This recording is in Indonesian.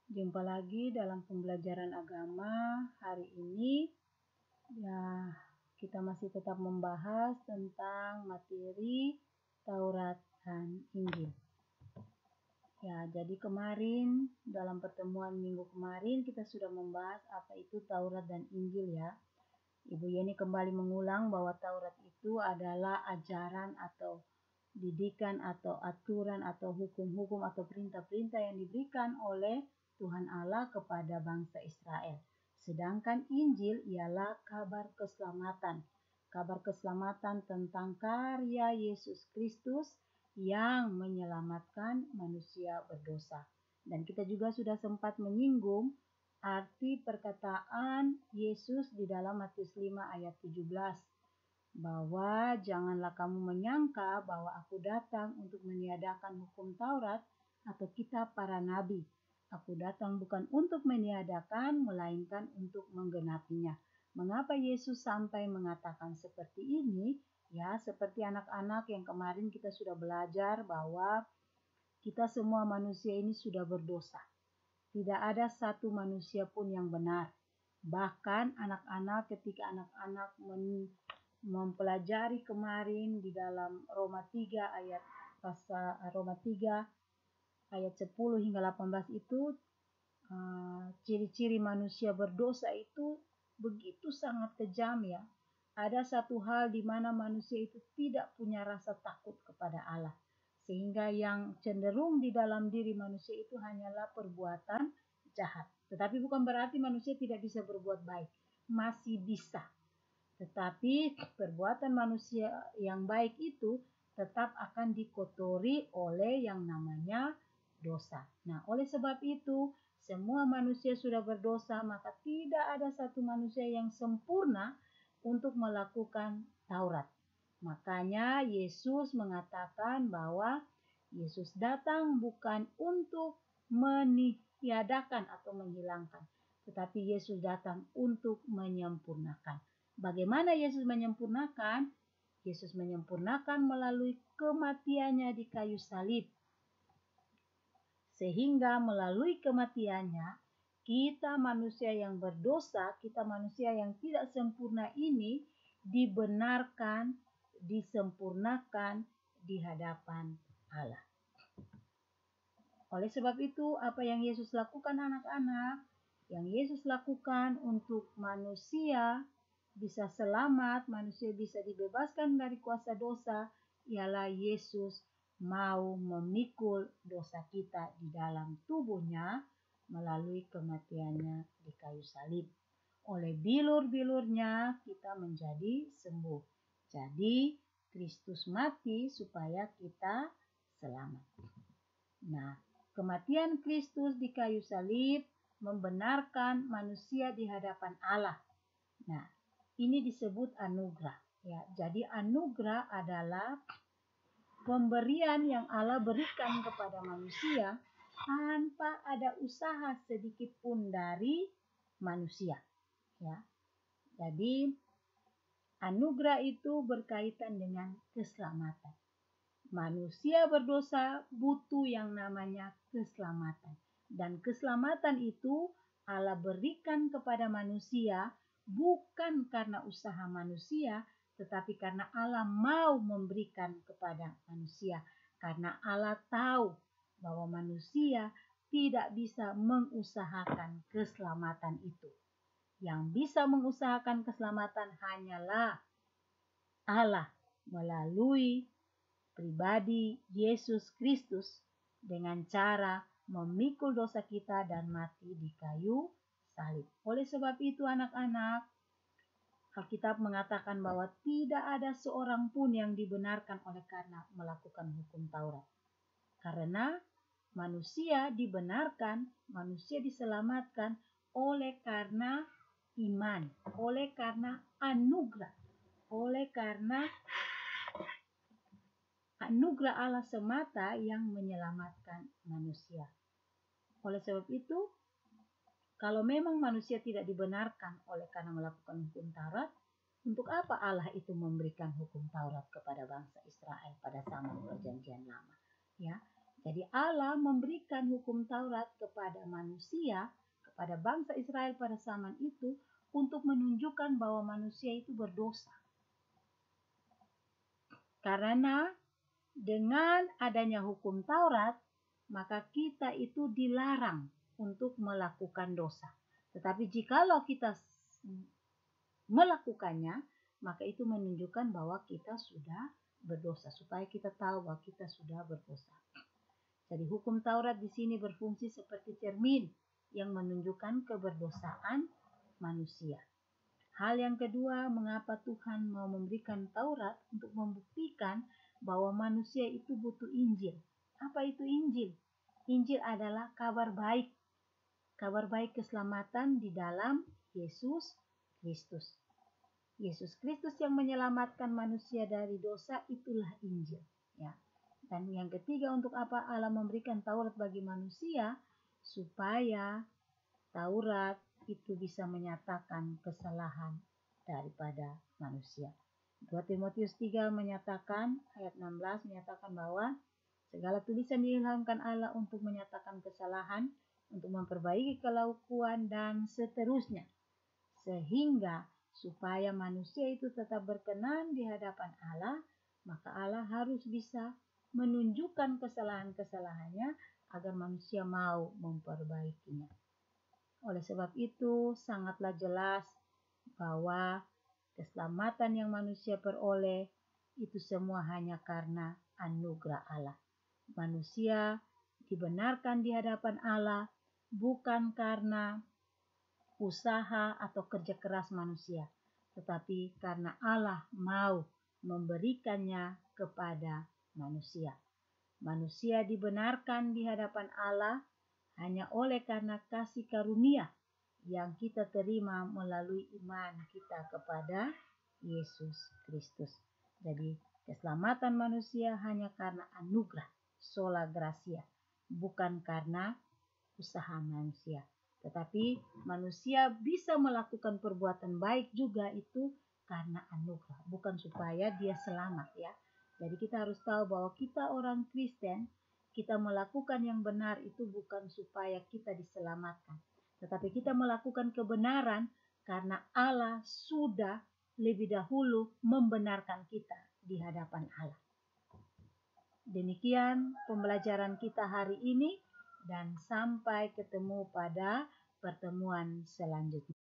Jumpa lagi dalam pembelajaran agama hari ini. Ya, kita masih tetap membahas tentang materi Taurat dan Injil. Ya, jadi kemarin dalam pertemuan minggu kemarin kita sudah membahas apa itu Taurat dan Injil ya. Ibu Yeni kembali mengulang bahwa Taurat itu adalah ajaran atau didikan atau aturan atau hukum-hukum atau perintah-perintah yang diberikan oleh Tuhan Allah kepada bangsa Israel. Sedangkan Injil ialah kabar keselamatan. Kabar keselamatan tentang karya Yesus Kristus yang menyelamatkan manusia berdosa. Dan kita juga sudah sempat menyinggung arti perkataan Yesus di dalam Matius 5 ayat 17. Bahwa janganlah kamu menyangka bahwa aku datang untuk meniadakan hukum Taurat atau kitab para nabi. Aku datang bukan untuk meniadakan, melainkan untuk menggenapinya. Mengapa Yesus sampai mengatakan seperti ini? Ya, seperti anak-anak yang kemarin kita sudah belajar bahwa kita semua manusia ini sudah berdosa. Tidak ada satu manusia pun yang benar. Bahkan anak-anak ketika anak-anak mempelajari kemarin di dalam Roma 3 ayat 10 hingga 18 itu ciri-ciri manusia berdosa itu begitu sangat kejam ya. Ada satu hal di mana manusia itu tidak punya rasa takut kepada Allah. Sehingga yang cenderung di dalam diri manusia itu hanyalah perbuatan jahat. Tetapi bukan berarti manusia tidak bisa berbuat baik. Masih bisa. Tetapi perbuatan manusia yang baik itu tetap akan dikotori oleh yang namanya dosa. Nah, oleh sebab itu, semua manusia sudah berdosa, maka tidak ada satu manusia yang sempurna untuk melakukan Taurat. Makanya Yesus mengatakan bahwa Yesus datang bukan untuk meniadakan atau menghilangkan, tetapi Yesus datang untuk menyempurnakan. Bagaimana Yesus menyempurnakan? Yesus menyempurnakan melalui kematiannya di kayu salib. Sehingga melalui kematiannya, kita manusia yang berdosa, kita manusia yang tidak sempurna ini dibenarkan, disempurnakan di hadapan Allah. Oleh sebab itu, apa yang Yesus lakukan anak-anak, yang Yesus lakukan untuk manusia bisa selamat, manusia bisa dibebaskan dari kuasa dosa, ialah Yesus mau memikul dosa kita di dalam tubuhnya melalui kematiannya di kayu salib. Oleh bilur-bilurnya kita menjadi sembuh. Jadi Kristus mati supaya kita selamat. Nah, kematian Kristus di kayu salib membenarkan manusia di hadapan Allah. Nah, ini disebut anugerah. Ya, jadi anugerah adalah pemberian yang Allah berikan kepada manusia tanpa ada usaha sedikit pun dari manusia. Ya, jadi anugerah itu berkaitan dengan keselamatan. Manusia berdosa butuh yang namanya keselamatan. Dan keselamatan itu Allah berikan kepada manusia bukan karena usaha manusia, tetapi karena Allah mau memberikan kepada manusia. Karena Allah tahu bahwa manusia tidak bisa mengusahakan keselamatan itu. Yang bisa mengusahakan keselamatan hanyalah Allah melalui pribadi Yesus Kristus dengan cara memikul dosa kita dan mati di kayu salib. Oleh sebab itu anak-anak, Alkitab mengatakan bahwa tidak ada seorang pun yang dibenarkan oleh karena melakukan hukum Taurat. Karena manusia dibenarkan, manusia diselamatkan oleh karena iman, oleh karena anugerah, oleh karena anugerah Allah semata yang menyelamatkan manusia. Oleh sebab itu, kalau memang manusia tidak dibenarkan oleh karena melakukan hukum Taurat, untuk apa Allah itu memberikan hukum Taurat kepada bangsa Israel pada zaman Perjanjian Lama? Ya, Jadi Allah memberikan hukum Taurat kepada manusia, kepada bangsa Israel pada zaman itu untuk menunjukkan bahwa manusia itu berdosa. Karena dengan adanya hukum Taurat, maka kita itu dilarang untuk melakukan dosa. Tetapi jikalau kita melakukannya, maka itu menunjukkan bahwa kita sudah berdosa, supaya kita tahu bahwa kita sudah berdosa. Jadi hukum Taurat di sini berfungsi seperti cermin yang menunjukkan keberdosaan manusia. Hal yang kedua, mengapa Tuhan mau memberikan Taurat untuk membuktikan bahwa manusia itu butuh Injil. Apa itu Injil? Injil adalah kabar baik. Kabar baik keselamatan di dalam Yesus Kristus. Yesus Kristus yang menyelamatkan manusia dari dosa, itulah Injil. Ya. Dan yang ketiga, untuk apa Allah memberikan Taurat bagi manusia? Supaya Taurat itu bisa menyatakan kesalahan daripada manusia. 2 Timotius 3 menyatakan, ayat 16 menyatakan bahwa segala tulisan diilhamkan Allah untuk menyatakan kesalahan, untuk memperbaiki kelakuan dan seterusnya. Sehingga supaya manusia itu tetap berkenan di hadapan Allah, maka Allah harus bisa menunjukkan kesalahan-kesalahannya agar manusia mau memperbaikinya. Oleh sebab itu, sangatlah jelas bahwa keselamatan yang manusia peroleh itu semua hanya karena anugerah Allah. Manusia dibenarkan di hadapan Allah bukan karena usaha atau kerja keras manusia, tetapi karena Allah mau memberikannya kepada manusia. Manusia dibenarkan di hadapan Allah hanya oleh karena kasih karunia yang kita terima melalui iman kita kepada Yesus Kristus. Jadi keselamatan manusia hanya karena anugerah, sola gratia, bukan karena usaha manusia. Tetapi manusia bisa melakukan perbuatan baik juga itu karena anugerah, bukan supaya dia selamat ya. Jadi kita harus tahu bahwa kita orang Kristen, kita melakukan yang benar itu bukan supaya kita diselamatkan. Tetapi kita melakukan kebenaran karena Allah sudah lebih dahulu membenarkan kita di hadapan Allah. Demikian pembelajaran kita hari ini dan sampai ketemu pada pertemuan selanjutnya.